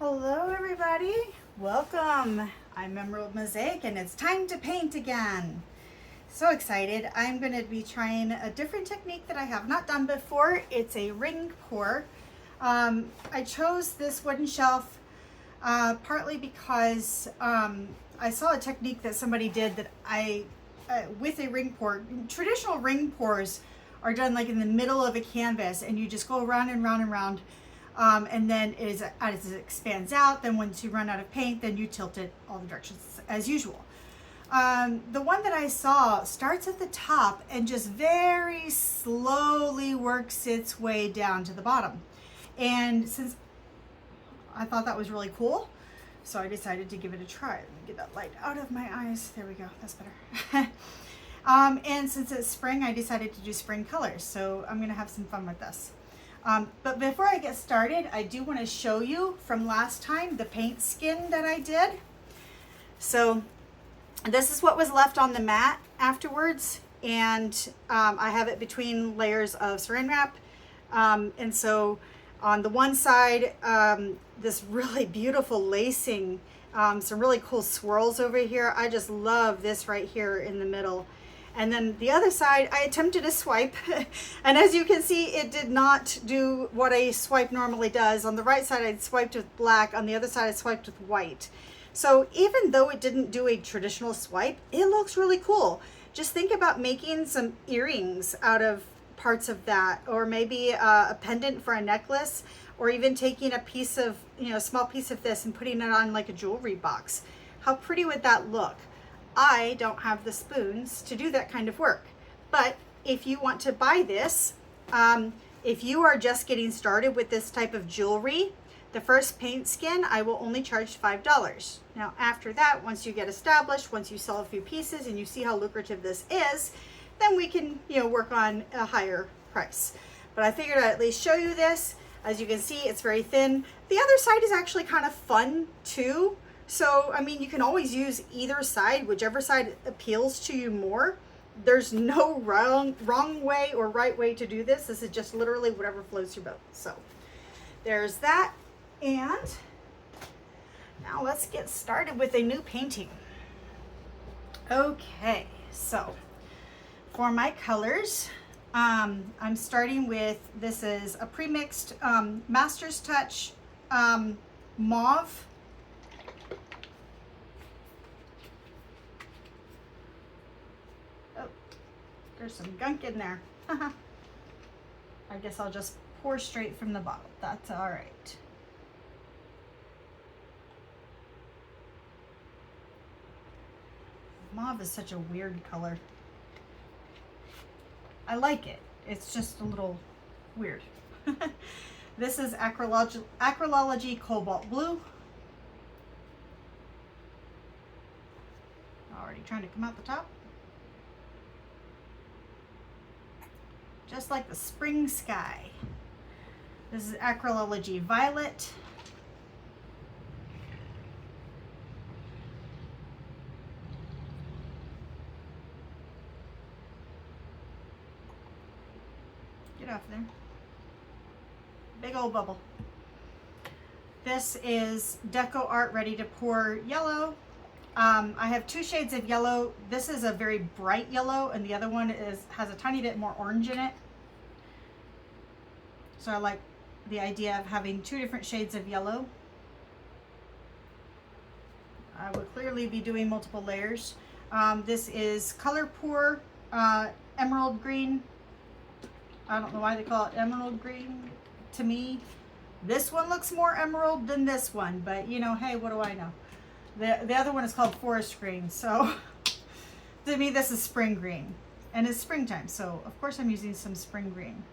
Hello everybody, welcome. I'm Emerald Mosaic and it's time to paint again. So excited. I'm going to be trying a different technique that I have not done before. It's a ring pour. I chose this wooden shelf partly because I saw a technique that somebody did that with a ring pour. Traditional ring pours are done like in the middle of a canvas and you just go around and round and round. And then as it expands out, then once you run out of paint, then you tilt it all the directions as usual. The one that I saw starts at the top and just very slowly works its way down to the bottom. And since I thought that was really cool, so I decided to give it a try. Let me get that light out of my eyes. There we go, that's better. And since it's spring, I decided to do spring colors. So I'm gonna have some fun with this. But before I get started, I do want to show you from last time the paint skin that I did. So this is what was left on the mat afterwards, and I have it between layers of saran wrap. And so on the one side, this really beautiful lacing, some really cool swirls over here. I just love this right here in the middle. And then the other side, I attempted a swipe, and as you can see, it did not do what a swipe normally does. On the right side, I swiped with black. On the other side, I swiped with white. So even though it didn't do a traditional swipe, it looks really cool. Just think about making some earrings out of parts of that, or maybe a pendant for a necklace, or even taking a piece of, a small piece of this and putting it on like a jewelry box. How pretty would that look? I don't have the spoons to do that kind of work, but if you want to buy this, if you are just getting started with this type of jewelry, the first paint skin I will only charge $5. Now after that, once you get established, once you sell a few pieces and you see how lucrative this is, then we can work on a higher price. But I figured I'd at least show you this. As you can see, it's very thin. The other side is actually kind of fun too. So, I mean, you can always use either side, whichever side appeals to you more. There's no wrong way or right way to do this. This is just literally whatever floats your boat. So, there's that. And now let's get started with a new painting. Okay, so for my colors, I'm starting with, this is a pre-mixed Master's Touch Mauve. There's some gunk in there. I guess I'll just pour straight from the bottle. That's all right. Mauve is such a weird color. I like it. It's just a little weird. This is Acrylology Cobalt Blue. Already trying to come out the top. Just like the spring sky. This is Acrylology Violet. Get off there. Big old bubble. This is DecoArt Ready to Pour Yellow. I have two shades of yellow. This is a very bright yellow, and the other one has a tiny bit more orange in it. So I like the idea of having two different shades of yellow. I will clearly be doing multiple layers. This is Color Pour Emerald Green. I don't know why they call it emerald green. To me, this one looks more emerald than this one, but hey, what do I know? The other one is called forest green, so to me this is spring green, and it's springtime, so of course I'm using some spring green.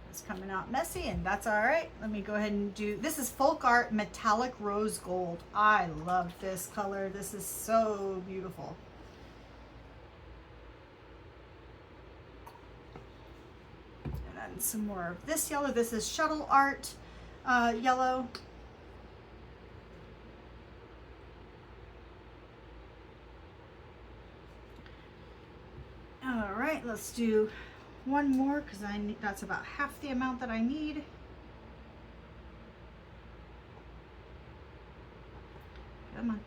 It's coming out messy, and that's all right. Let me go ahead and do, this is Folk Art Metallic Rose Gold. I love this color. This is so beautiful. And then some more of this yellow. This is Shuttle Art Yellow. All right, let's do one more because that's about half the amount that I need. Come on.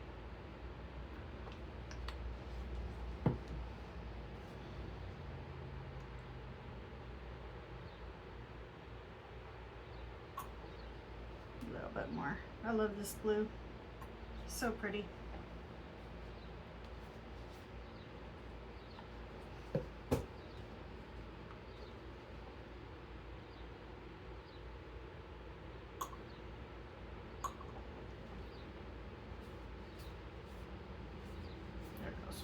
A little bit more. I love this blue. So pretty. There it goes.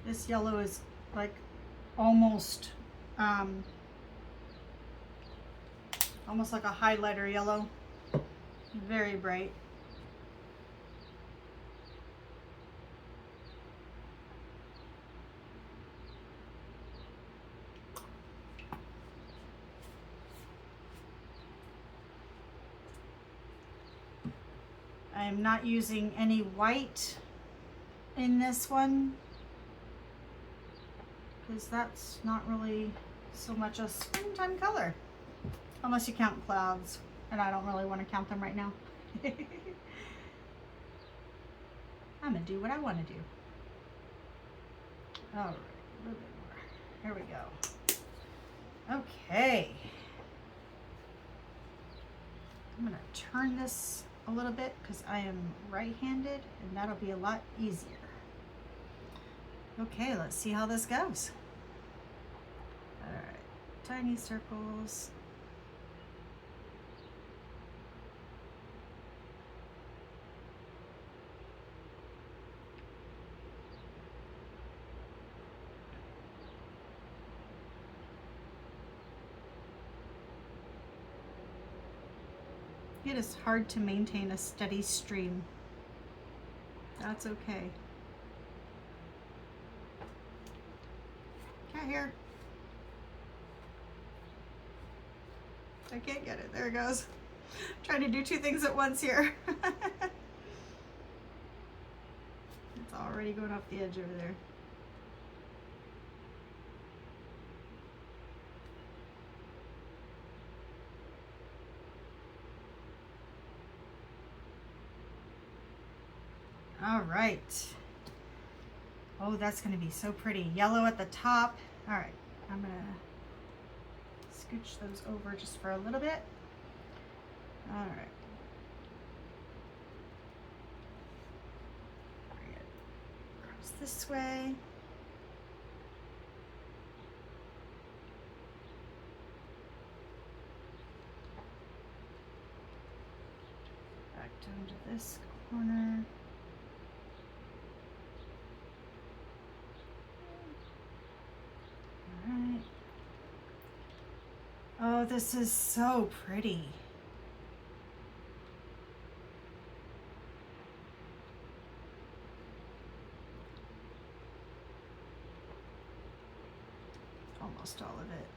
This yellow is like almost almost like a highlighter yellow. Very bright. I'm not using any white in this one because that's not really so much a springtime color, unless you count clouds, and I don't really want to count them right now. I'm gonna do what I want to do. All right, a little bit more. Here we go. Okay. I'm gonna turn this a little bit because I am right-handed, and that'll be a lot easier. Okay, let's see how this goes. All right, tiny circles. It is hard to maintain a steady stream. That's okay. Cat here. I can't get it. There it goes. Trying to do two things at once here. It's already going off the edge over there. All right. Oh, that's going to be so pretty. Yellow at the top. All right. I'm going to scooch those over just for a little bit. All right. Bring it across this way. Back down to this corner. Oh, this is so pretty. Almost all of it.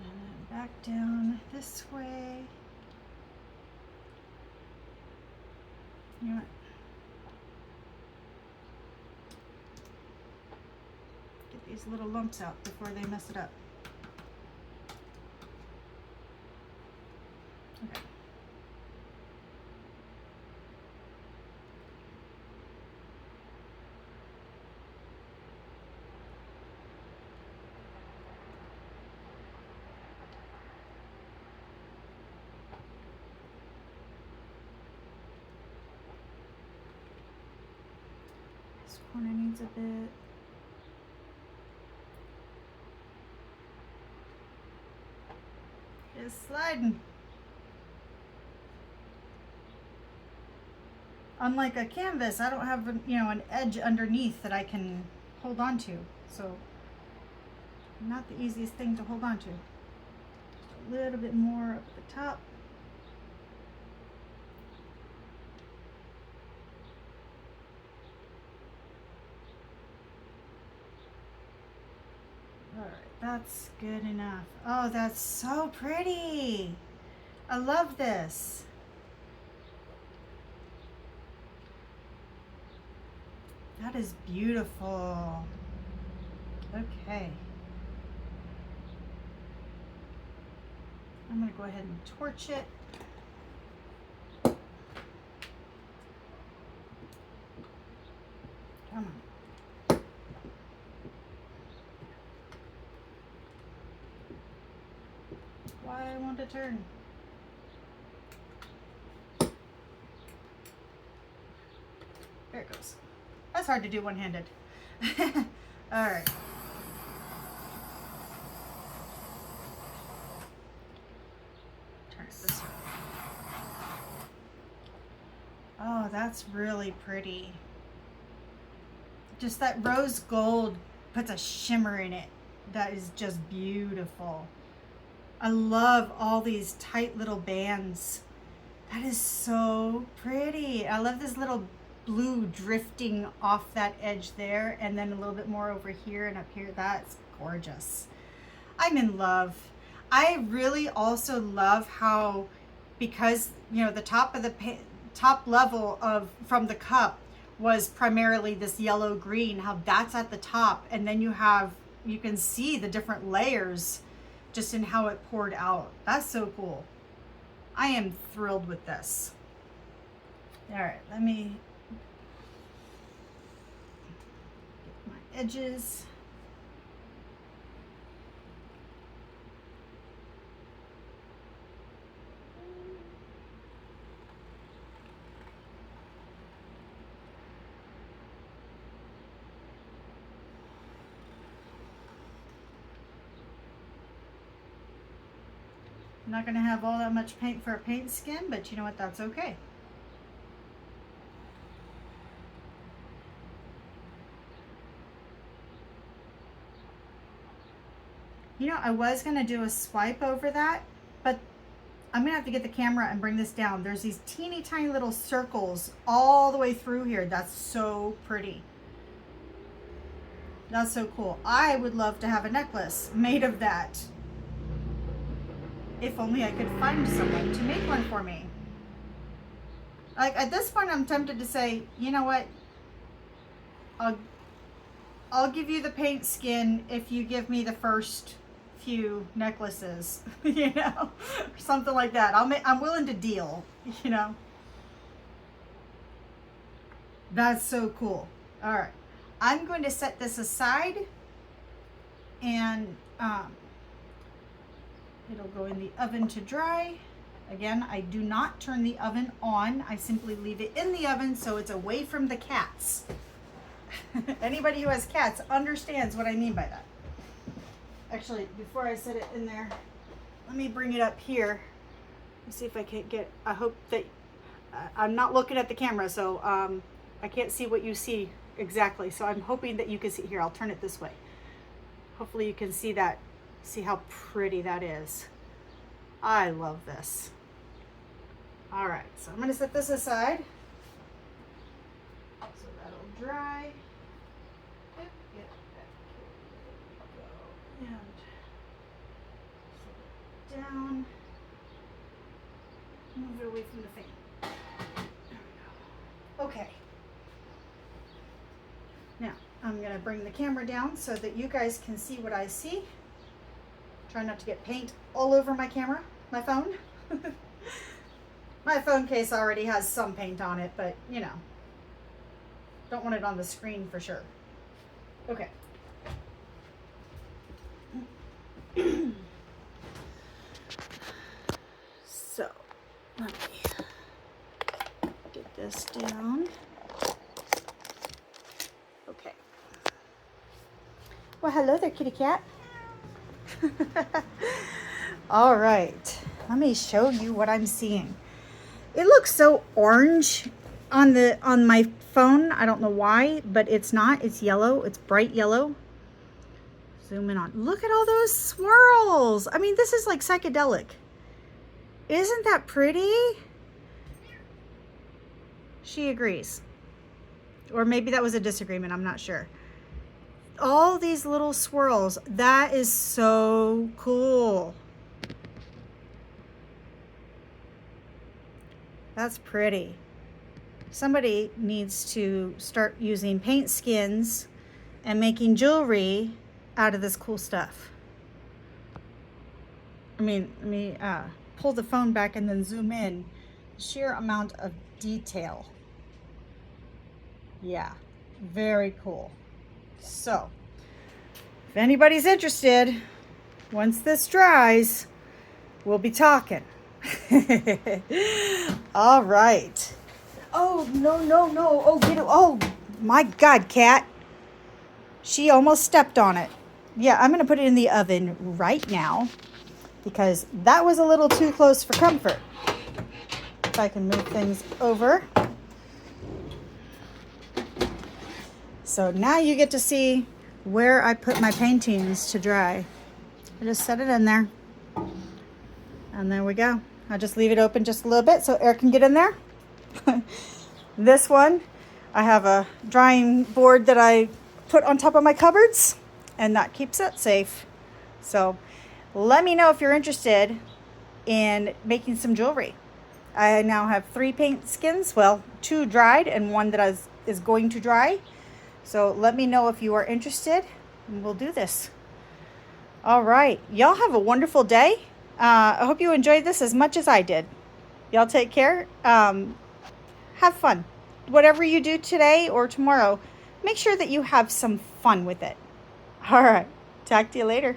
And then back down this way. You know what? Get these little lumps out before they mess it up. Okay. This corner needs a bit. It's sliding. Unlike a canvas, I don't have, an edge underneath that I can hold on to. So, not the easiest thing to hold on to. Just a little bit more up at the top. All right, that's good enough. Oh, that's so pretty. I love this. That is beautiful. Okay. I'm going to go ahead and torch it. Come on. Why won't it turn? There it goes. That's hard to do one-handed. All right. Turn it this way. Oh, that's really pretty. Just that rose gold puts a shimmer in it. That is just beautiful. I love all these tight little bands. That is so pretty. I love this little blue drifting off that edge there, and then a little bit more over here and up here. That's gorgeous. I'm in love. I really also love how, because you know the top of the top level of from the cup was primarily this yellow green, how that's at the top, and then you can see the different layers just in how it poured out. That's so cool. I am thrilled with this. All right, let me get my edges. I'm not going to have all that much paint for a paint skin, but you know what, that's okay. You know, I was going to do a swipe over that, but I'm going to have to get the camera and bring this down. There's these teeny tiny little circles all the way through here. That's so pretty. That's so cool. I would love to have a necklace made of that. If only I could find someone to make one for me. Like at this point, I'm tempted to say, you know what? I'll give you the paint skin if you give me the first few necklaces, you know, or something like that. I'm willing to deal, you know. That's so cool. All right, I'm going to set this aside, and it'll go in the oven to dry. Again, I do not turn the oven on. I simply leave it in the oven so it's away from the cats. Anybody who has cats understands what I mean by that. Actually, before I set it in there, let me bring it up here. Let's see if I can't get, I hope that, I'm not looking at the camera, so I can't see what you see exactly. So I'm hoping that you can see. Here, I'll turn it this way. Hopefully you can see that. See how pretty that is. I love this. All right, so I'm going to set this aside so that'll dry. Get back here. And set it down. Move it away from the fan. There we go. Okay. Now I'm going to bring the camera down so that you guys can see what I see. Try not to get paint all over my camera, my phone. My phone case already has some paint on it, but you know, don't want it on the screen for sure. Okay. So, let me get this down. Okay. Well, hello there, kitty cat. All right, let me show you what I'm seeing. It looks so orange on my phone. I don't know why, but it's not. It's yellow. It's bright yellow. Zoom in on. Look at all those swirls. I mean, this is like psychedelic. Isn't that pretty? She agrees. Or maybe that was a disagreement. I'm not sure. All these little swirls. That is so cool. That's pretty. somebody needs to start using paint skins and making jewelry out of this cool stuff. I mean, let me pull the phone back and then zoom in. The sheer amount of detail. Yeah, very cool. So, if anybody's interested, once this dries, we'll be talking. All right. Oh, no. Oh, get it. Oh, my God, cat. She almost stepped on it. Yeah, I'm going to put it in the oven right now because that was a little too close for comfort. If I can move things over. So now you get to see where I put my paintings to dry. I just set it in there. And there we go. I'll just leave it open just a little bit so air can get in there. This one, I have a drying board that I put on top of my cupboards, and that keeps it safe. So let me know if you're interested in making some jewelry. I now have 3 paint skins, well, 2 dried and 1 that is going to dry. So let me know if you are interested, and we'll do this. All right, y'all have a wonderful day. I hope you enjoyed this as much as I did. Y'all take care. Have fun. Whatever you do today or tomorrow, make sure that you have some fun with it. All right, talk to you later.